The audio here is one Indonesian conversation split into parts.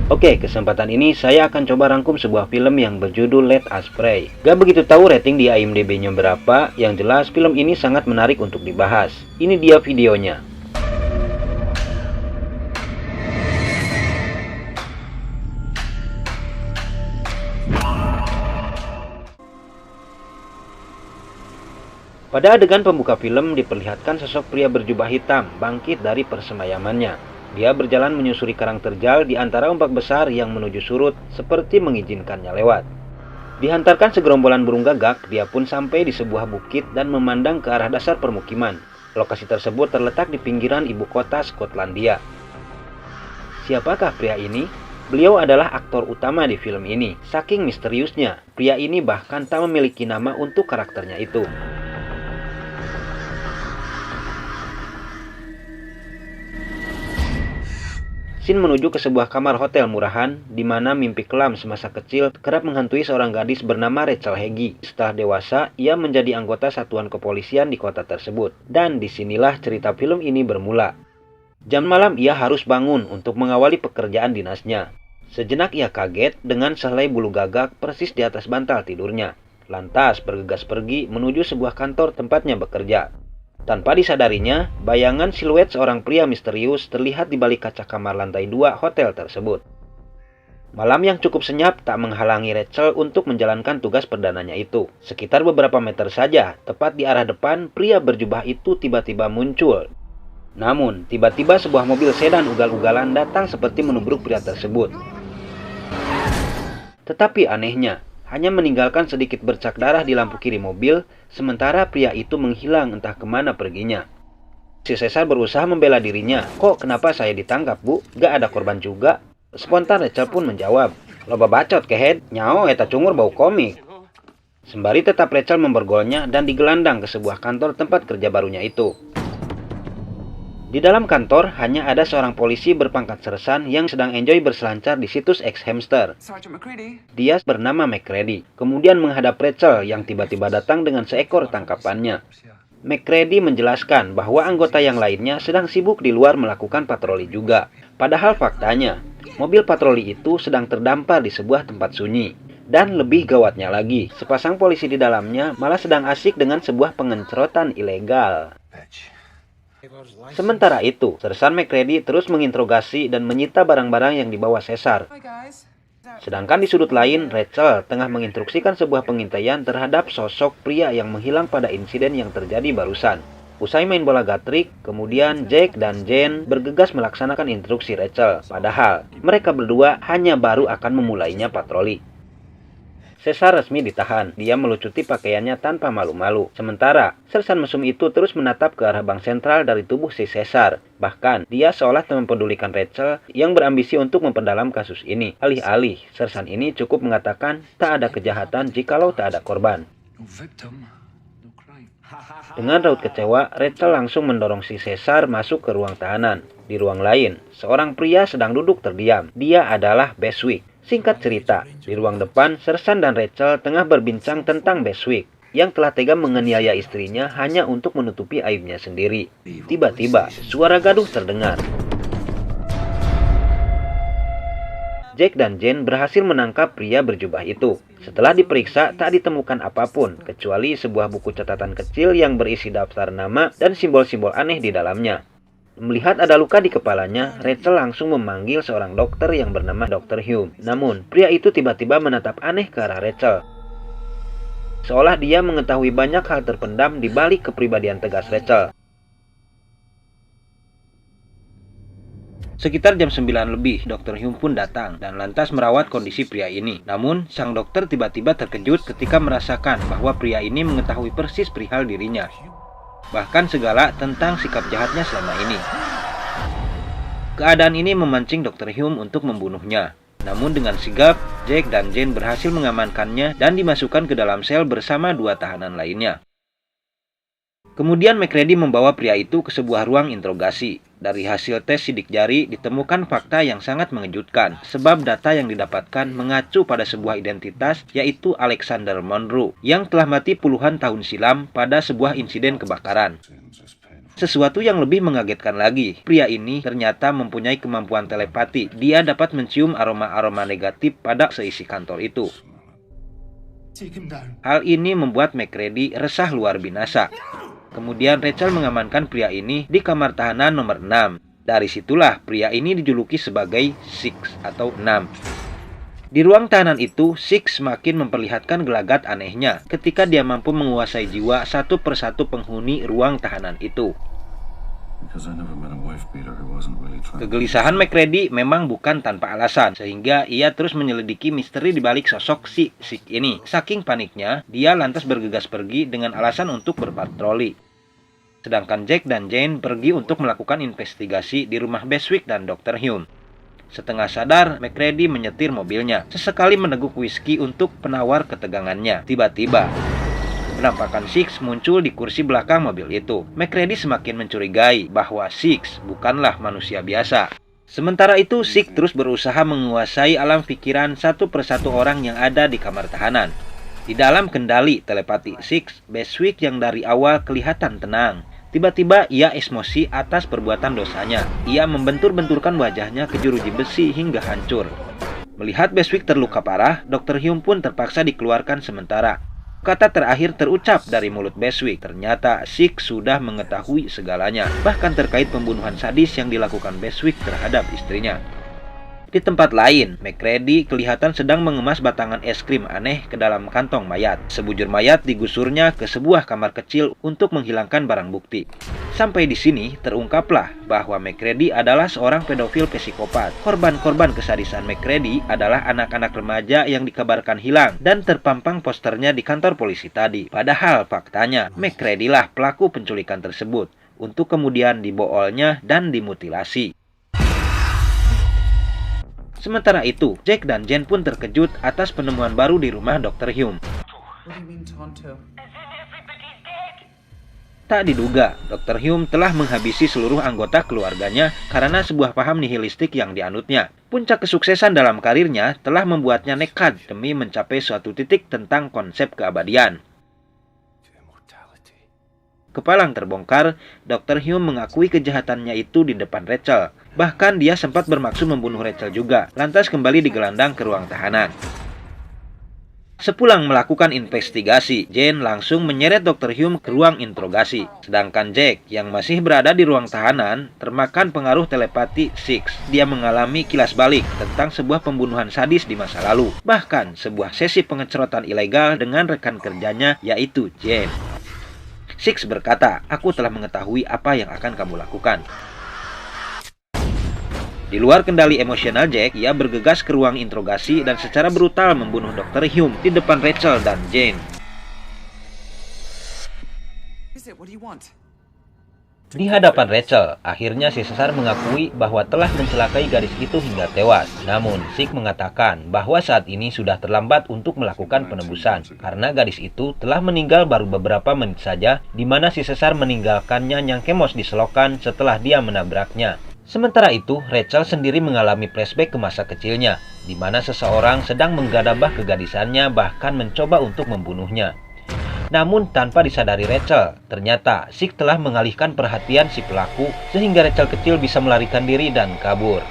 Oke, kesempatan ini saya akan coba rangkum sebuah film yang berjudul Let Us Pray. Gak begitu tahu rating di IMDb-nya berapa, yang jelas film ini sangat menarik untuk dibahas. Ini dia videonya. Pada adegan pembuka film diperlihatkan sosok pria berjubah hitam bangkit dari persemayamannya. Dia berjalan menyusuri karang terjal di antara ombak besar yang menuju surut seperti mengizinkannya lewat. Dihantarkan segerombolan burung gagak, dia pun sampai di sebuah bukit dan memandang ke arah dasar permukiman. Lokasi tersebut terletak di pinggiran ibu kota Skotlandia. Siapakah pria ini? Beliau adalah aktor utama di film ini. Saking misteriusnya, pria ini bahkan tak memiliki nama untuk karakternya itu. Scene menuju ke sebuah kamar hotel murahan, di mana mimpi kelam semasa kecil kerap menghantui seorang gadis bernama Rachel Heggie. Setelah dewasa, ia menjadi anggota satuan kepolisian di kota tersebut. Dan disinilah cerita film ini bermula. Jam malam ia harus bangun untuk mengawali pekerjaan dinasnya. Sejenak ia kaget dengan sehelai bulu gagak persis di atas bantal tidurnya. Lantas bergegas pergi menuju sebuah kantor tempatnya bekerja. Tanpa disadarinya, bayangan siluet seorang pria misterius terlihat di balik kaca kamar lantai 2 hotel tersebut. Malam yang cukup senyap tak menghalangi Rachel untuk menjalankan tugas perdananya itu. Sekitar beberapa meter saja, tepat di arah depan, pria berjubah itu tiba-tiba muncul. Namun, tiba-tiba sebuah mobil sedan ugal-ugalan datang seperti menubruk pria tersebut. Tetapi anehnya, hanya meninggalkan sedikit bercak darah di lampu kiri mobil, sementara pria itu menghilang entah kemana perginya. Si Caesar berusaha membela dirinya. Kok kenapa saya ditangkap, Bu? Gak ada korban juga? Spontan Rachel pun menjawab. Loba bacot kehead, nyao eta cungur bau komik. Sembari tetap Rachel memborgolnya dan digelandang ke sebuah kantor tempat kerja barunya itu. Di dalam kantor hanya ada seorang polisi berpangkat sersan yang sedang enjoy berselancar di situs X Hamster. Dia bernama McCready, kemudian menghadap Rachel yang tiba-tiba datang dengan seekor tangkapannya. McCready menjelaskan bahwa anggota yang lainnya sedang sibuk di luar melakukan patroli juga. Padahal faktanya, mobil patroli itu sedang terdampar di sebuah tempat sunyi. Dan lebih gawatnya lagi, sepasang polisi di dalamnya malah sedang asik dengan sebuah pengencerotan ilegal. Sementara itu, Sersan McCready terus menginterogasi dan menyita barang-barang yang dibawa Caesar. Sedangkan di sudut lain, Rachel tengah menginstruksikan sebuah pengintaian terhadap sosok pria yang menghilang pada insiden yang terjadi barusan. Usai main bola gatrik, kemudian Jake dan Jane bergegas melaksanakan instruksi Rachel. Padahal, mereka berdua hanya baru akan memulainya patroli. Caesar resmi ditahan. Dia melucuti pakaiannya tanpa malu-malu. Sementara, sersan mesum itu terus menatap ke arah bank sentral dari tubuh si Caesar. Bahkan, dia seolah tak mempedulikan Rachel yang berambisi untuk memperdalam kasus ini. Alih-alih, sersan ini cukup mengatakan tak ada kejahatan jikalau tak ada korban. Dengan raut kecewa, Rachel langsung mendorong si Caesar masuk ke ruang tahanan. Di ruang lain, seorang pria sedang duduk terdiam. Dia adalah Beswick. Singkat cerita, di ruang depan, Sersan dan Rachel tengah berbincang tentang Beswick yang telah tega menganiaya istrinya hanya untuk menutupi aibnya sendiri. Tiba-tiba, suara gaduh terdengar. Jack dan Jane berhasil menangkap pria berjubah itu. Setelah diperiksa, tak ditemukan apapun, kecuali sebuah buku catatan kecil yang berisi daftar nama dan simbol-simbol aneh di dalamnya. Melihat ada luka di kepalanya, Rachel langsung memanggil seorang dokter yang bernama Dr. Hume. Namun, pria itu tiba-tiba menatap aneh ke arah Rachel. Seolah dia mengetahui banyak hal terpendam di balik kepribadian tegas Rachel. Sekitar jam 9 lebih, Dr. Hume pun datang dan lantas merawat kondisi pria ini. Namun, sang dokter tiba-tiba terkejut ketika merasakan bahwa pria ini mengetahui persis perihal dirinya. Bahkan segala tentang sikap jahatnya selama ini. Keadaan ini memancing Dr. Hume untuk membunuhnya. Namun dengan sigap, Jack dan Jane berhasil mengamankannya dan dimasukkan ke dalam sel bersama 2 tahanan lainnya. Kemudian McCready membawa pria itu ke sebuah ruang interogasi. Dari hasil tes sidik jari ditemukan fakta yang sangat mengejutkan, sebab data yang didapatkan mengacu pada sebuah identitas, yaitu Alexander Monroe, yang telah mati puluhan tahun silam pada sebuah insiden kebakaran. Sesuatu yang lebih mengagetkan lagi, pria ini ternyata mempunyai kemampuan telepati. Dia dapat mencium aroma-aroma negatif pada seisi kantor itu. Hal ini membuat McCready resah luar binasa. Kemudian Rachel mengamankan pria ini di kamar tahanan nomor 6. Dari situlah pria ini dijuluki sebagai Six atau 6. Di ruang tahanan itu, Six semakin memperlihatkan gelagat anehnya ketika dia mampu menguasai jiwa satu persatu penghuni ruang tahanan itu. Kegelisahan McCready memang bukan tanpa alasan, sehingga ia terus menyelidiki misteri di balik sosok si Six ini. Saking paniknya, dia lantas bergegas pergi dengan alasan untuk berpatroli. Sedangkan Jack dan Jane pergi untuk melakukan investigasi di rumah Beswick dan Dr. Hume. Setengah sadar, McCready menyetir mobilnya, sesekali meneguk whisky untuk penawar ketegangannya. Tiba-tiba, penampakan Six muncul di kursi belakang mobil itu. McCready semakin mencurigai bahwa Six bukanlah manusia biasa. Sementara itu, Six terus berusaha menguasai alam pikiran satu persatu orang yang ada di kamar tahanan. Di dalam kendali telepati Six, Beswick yang dari awal kelihatan tenang, tiba-tiba ia emosi atas perbuatan dosanya. Ia membentur-benturkan wajahnya ke jeruji besi hingga hancur. Melihat Beswick terluka parah, Dr. Hume pun terpaksa dikeluarkan sementara. Kata terakhir terucap dari mulut Beswick. Ternyata Six sudah mengetahui segalanya, bahkan terkait pembunuhan sadis yang dilakukan Beswick terhadap istrinya. Di tempat lain, McCready kelihatan sedang mengemas batangan es krim aneh ke dalam kantong mayat. Sebujur mayat digusurnya ke sebuah kamar kecil untuk menghilangkan barang bukti. Sampai di sini terungkaplah bahwa McCready adalah seorang pedofil psikopat. Korban-korban kesadisan McCready adalah anak-anak remaja yang dikabarkan hilang dan terpampang posternya di kantor polisi tadi. Padahal faktanya, McCready lah pelaku penculikan tersebut, untuk kemudian diboolnya dan dimutilasi. Sementara itu, Jack dan Jane pun terkejut atas penemuan baru di rumah Dr. Hume. Tak diduga, Dr. Hume telah menghabisi seluruh anggota keluarganya karena sebuah paham nihilistik yang dianutnya. Puncak kesuksesan dalam karirnya telah membuatnya nekat demi mencapai suatu titik tentang konsep keabadian. Kepalang terbongkar, Dr. Hume mengakui kejahatannya itu di depan Rachel. Bahkan dia sempat bermaksud membunuh Rachel juga, lantas kembali digelandang ke ruang tahanan. Sepulang melakukan investigasi, Jane langsung menyeret Dr. Hume ke ruang interogasi. Sedangkan Jack, yang masih berada di ruang tahanan, termakan pengaruh telepati Six. Dia mengalami kilas balik tentang sebuah pembunuhan sadis di masa lalu. Bahkan sebuah sesi pengecerotan ilegal dengan rekan kerjanya, yaitu Jane. Six berkata, "Aku telah mengetahui apa yang akan kamu lakukan." Di luar kendali emosional Jack, ia bergegas ke ruang interogasi dan secara brutal membunuh Dr. Hume di depan Rachel dan Jane. Di hadapan Rachel, akhirnya si Sesar mengakui bahwa telah mencelakai gadis itu hingga tewas. Namun, Six mengatakan bahwa saat ini sudah terlambat untuk melakukan penebusan, karena gadis itu telah meninggal baru beberapa menit saja, di mana si Sesar meninggalkannya yang kemos di selokan setelah dia menabraknya. Sementara itu, Rachel sendiri mengalami flashback ke masa kecilnya, di mana seseorang sedang menggadabah kegadisannya bahkan mencoba untuk membunuhnya. Namun tanpa disadari Rachel, ternyata Six telah mengalihkan perhatian si pelaku sehingga Rachel kecil bisa melarikan diri dan kabur.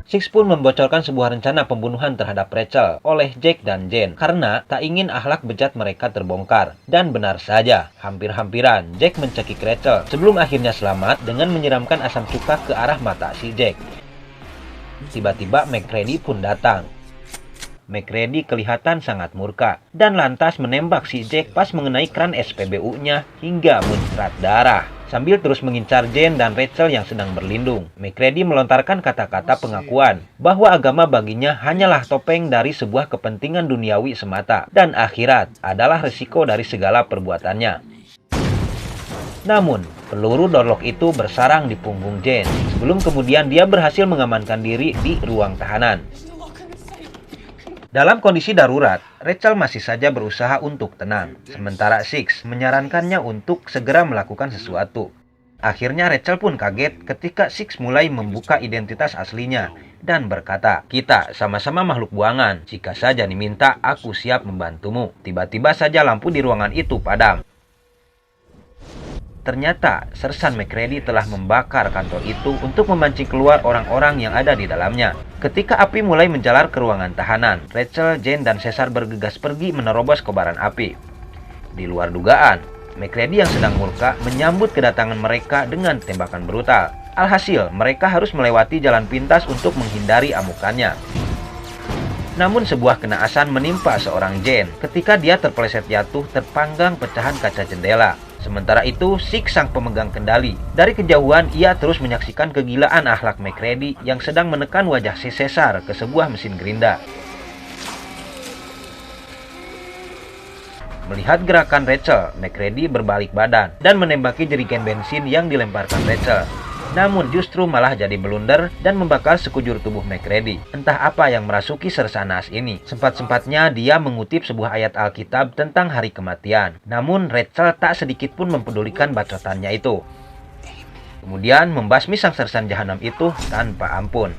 Six pun membocorkan sebuah rencana pembunuhan terhadap Rachel oleh Jack dan Jane karena tak ingin akhlak bejat mereka terbongkar. Dan benar saja, hampir-hampiran Jack mencekik Rachel sebelum akhirnya selamat dengan menyiramkan asam cuka ke arah mata si Jack. Tiba-tiba McCready pun datang. McCready kelihatan sangat murka dan lantas menembak si Jack pas mengenai keran SPBU-nya hingga muncrat darah. Sambil terus mengincar Jane dan Rachel yang sedang berlindung, McCready melontarkan kata-kata pengakuan bahwa agama baginya hanyalah topeng dari sebuah kepentingan duniawi semata dan akhirat adalah resiko dari segala perbuatannya. Namun, peluru dorlok itu bersarang di punggung Jane sebelum kemudian dia berhasil mengamankan diri di ruang tahanan. Dalam kondisi darurat, Rachel masih saja berusaha untuk tenang, sementara Six menyarankannya untuk segera melakukan sesuatu. Akhirnya Rachel pun kaget ketika Six mulai membuka identitas aslinya dan berkata, "Kita sama-sama makhluk buangan. Jika saja diminta, aku siap membantumu." Tiba-tiba saja lampu di ruangan itu padam. Ternyata Sersan MacReady telah membakar kantor itu untuk memancing keluar orang-orang yang ada di dalamnya. Ketika api mulai menjalar ke ruangan tahanan, Rachel, Jane, dan Caesar bergegas pergi menerobos kobaran api. Di luar dugaan, MacReady yang sedang murka menyambut kedatangan mereka dengan tembakan brutal. Alhasil, mereka harus melewati jalan pintas untuk menghindari amukannya. Namun sebuah kenaasan menimpa seorang Jane ketika dia terpeleset jatuh terpanggang pecahan kaca jendela. Sementara itu, Six sang pemegang kendali. Dari kejauhan, ia terus menyaksikan kegilaan akhlak MacReady yang sedang menekan wajah si Caesar ke sebuah mesin gerinda. Melihat gerakan Rachel, MacReady berbalik badan dan menembaki jerigen bensin yang dilemparkan Rachel. Namun justru malah jadi blunder dan membakar sekujur tubuh MacReady. Entah apa yang merasuki Sersan naas ini. Sempat-sempatnya dia mengutip sebuah ayat Alkitab tentang hari kematian. Namun Rachel tak sedikit pun mempedulikan bacotannya itu. Kemudian membasmi sang Sersan jahanam itu tanpa ampun.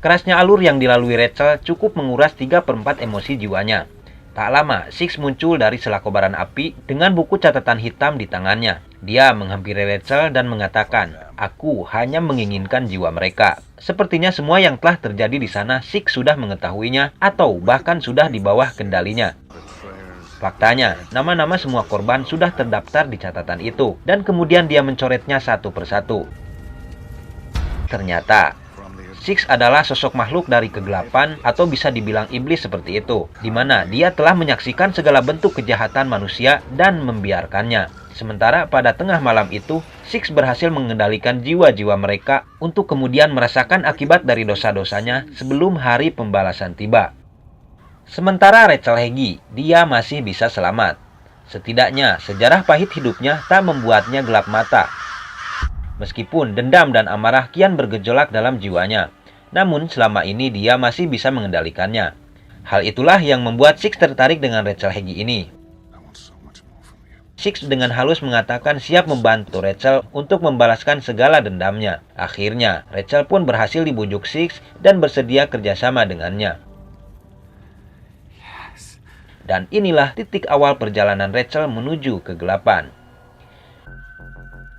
Kerasnya alur yang dilalui Rachel cukup menguras 3/4 emosi jiwanya. Tak lama, Six muncul dari sela kobaran api dengan buku catatan hitam di tangannya. Dia menghampiri Rachel dan mengatakan, "Aku hanya menginginkan jiwa mereka." Sepertinya semua yang telah terjadi di sana Six sudah mengetahuinya atau bahkan sudah di bawah kendalinya. Faktanya, nama-nama semua korban sudah terdaftar di catatan itu dan kemudian dia mencoretnya satu persatu. Ternyata Six adalah sosok makhluk dari kegelapan atau bisa dibilang iblis seperti itu, di mana dia telah menyaksikan segala bentuk kejahatan manusia dan membiarkannya. Sementara pada tengah malam itu, Six berhasil mengendalikan jiwa-jiwa mereka untuk kemudian merasakan akibat dari dosa-dosanya sebelum hari pembalasan tiba. Sementara Rachel Heggie, dia masih bisa selamat. Setidaknya, sejarah pahit hidupnya tak membuatnya gelap mata. Meskipun dendam dan amarah kian bergejolak dalam jiwanya, namun selama ini dia masih bisa mengendalikannya. Hal itulah yang membuat Six tertarik dengan Rachel Heggie ini. Six dengan halus mengatakan siap membantu Rachel untuk membalaskan segala dendamnya. Akhirnya, Rachel pun berhasil dibujuk Six dan bersedia kerjasama dengannya. Dan inilah titik awal perjalanan Rachel menuju kegelapan.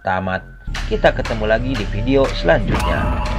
Tamat. Kita ketemu lagi di video selanjutnya.